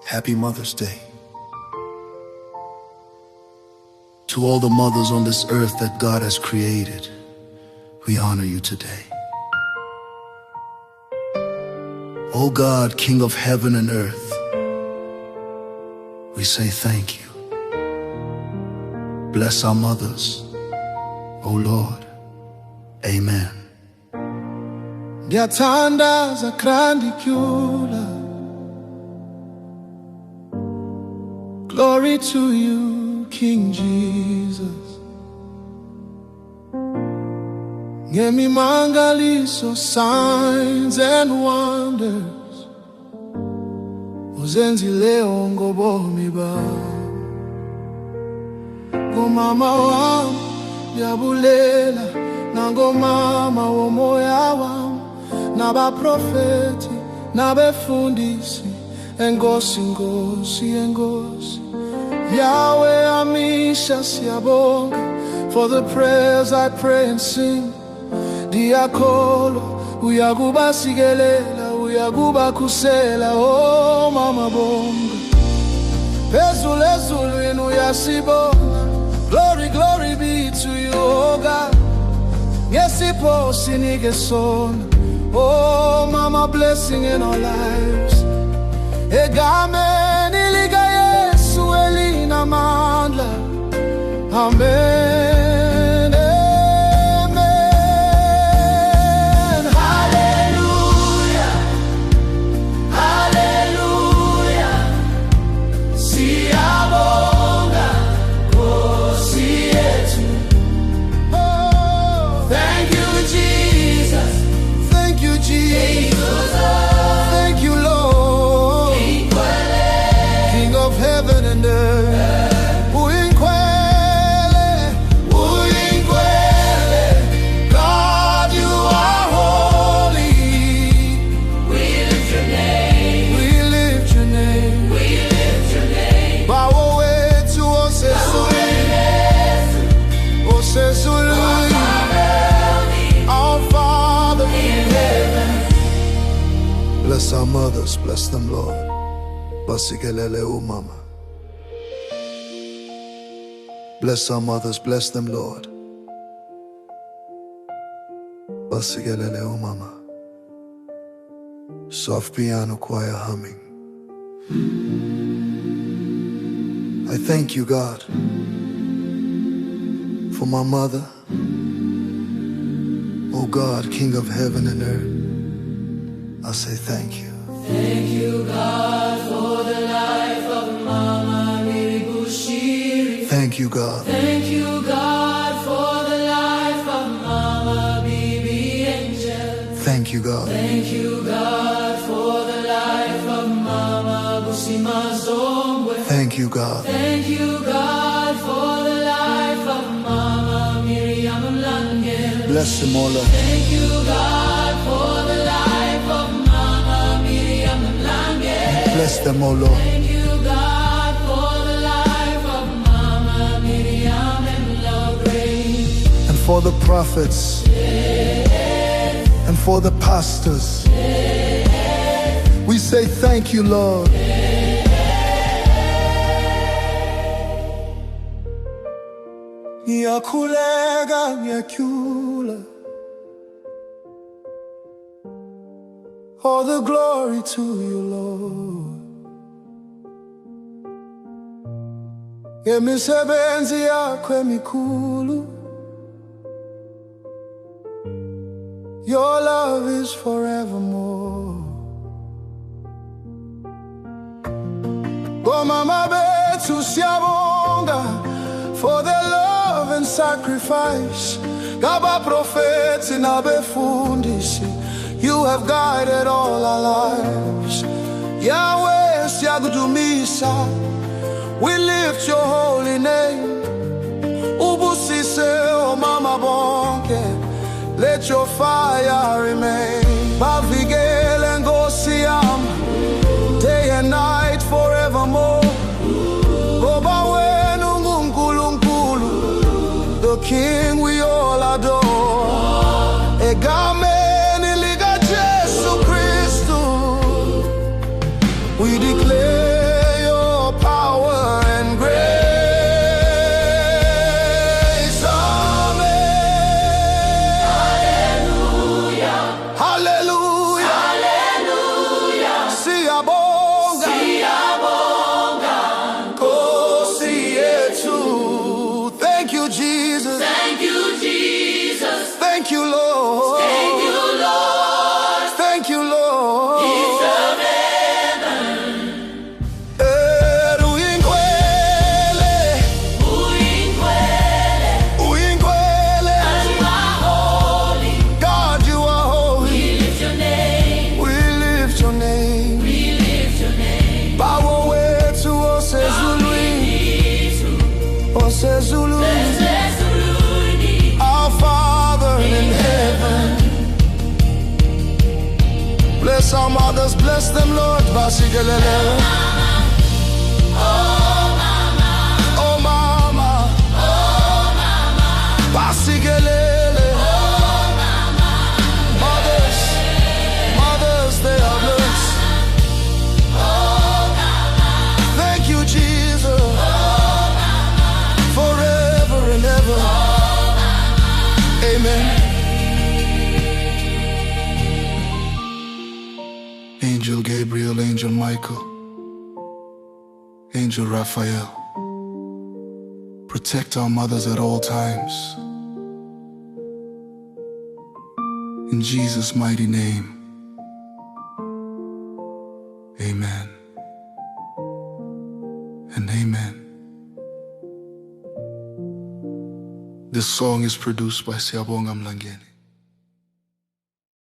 Happy Mother's Day. To all the mothers on this earth that God has created, we honor you today. O God, King of heaven and earth, we say thank you. Bless our mothers, O Lord. Amen. Ngiyathandaza grandicula. Glory to you, King Jesus. Ngemimangaliso, signs and wonders uzenzileyo ngobomi bami. Ngomama wami ndiyabulela, nangomama womoya wami, nabaprofeti nabefundisi, enkosi nkosi enkosi. Yahweh amisha siyabonga for the prayers I pray and sing. Diakolo uyakubasikelela, uyakubakhusela, oh mama bonga. Phezulu ezulwini uyasibonga. Glory, glory be to you, oh God. Ngesipho sinike sona, oh mama, blessing in our lives. Egameni lika Yesu elinamandla. Amen, amen. Hallelujah, hallelujah. Siyabonga Nkosi yethu. Oh, thank you Jesus, thank you Jesus, thank you Lord, King of heaven and earth. Bless our mothers, bless them, Lord. Basikelele umama. Bless our mothers, bless them, Lord. Basikelele umama. Soft piano choir humming. I thank you, God, for my mother. Oh God, King of heaven and earth, I say thank you. Thank you, God, for the life of Mama Miribushiri. Thank you, God. Thank you, God, for the life of Mama Bibi Angel. Thank you, God. Thank you, God, for the life of Mama Busima Zongwe. Thank you, God. Thank you, God, for the life of Mama Miriam Langel. Bless them all, Lord. Thank you, God, for the life of Mama Miriam Langel. Bless them, oh Lord. Thank you, God, for the life of Mama Miriam and Lorraine. And for the prophets, and for the pastors, we say thank you, Lord. Ngiyakhuleka ngiyakhula. All the glory to you, Lord. Ngemisebenzi yakho emikhulu. Your love is forevermore. Bomama bethu siyabonga for their love and sacrifice. Ngabaprofeti nabefundisi, you have guided all our lives. Yahweh siyakudumisa, we lift your holy name. Ubusise o mama bonke, let your fire remain. Bavikele Nkosi yami, day and night forevermore. Ngoba wena unguNkulunkulu, the King we all adore. Egameni lika Jesu Kristu, we declare Bless our mothers, bless them, Lord. Basigelele. Oh mama, Basigelele. Mothers, mothers, they are blessed. Thank you, Jesus, forever and ever. Amen. Angel Gabriel, Angel Michael, Angel Raphael, protect our mothers at all times. In Jesus' mighty name, amen and amen. This song is produced by Siyabonga.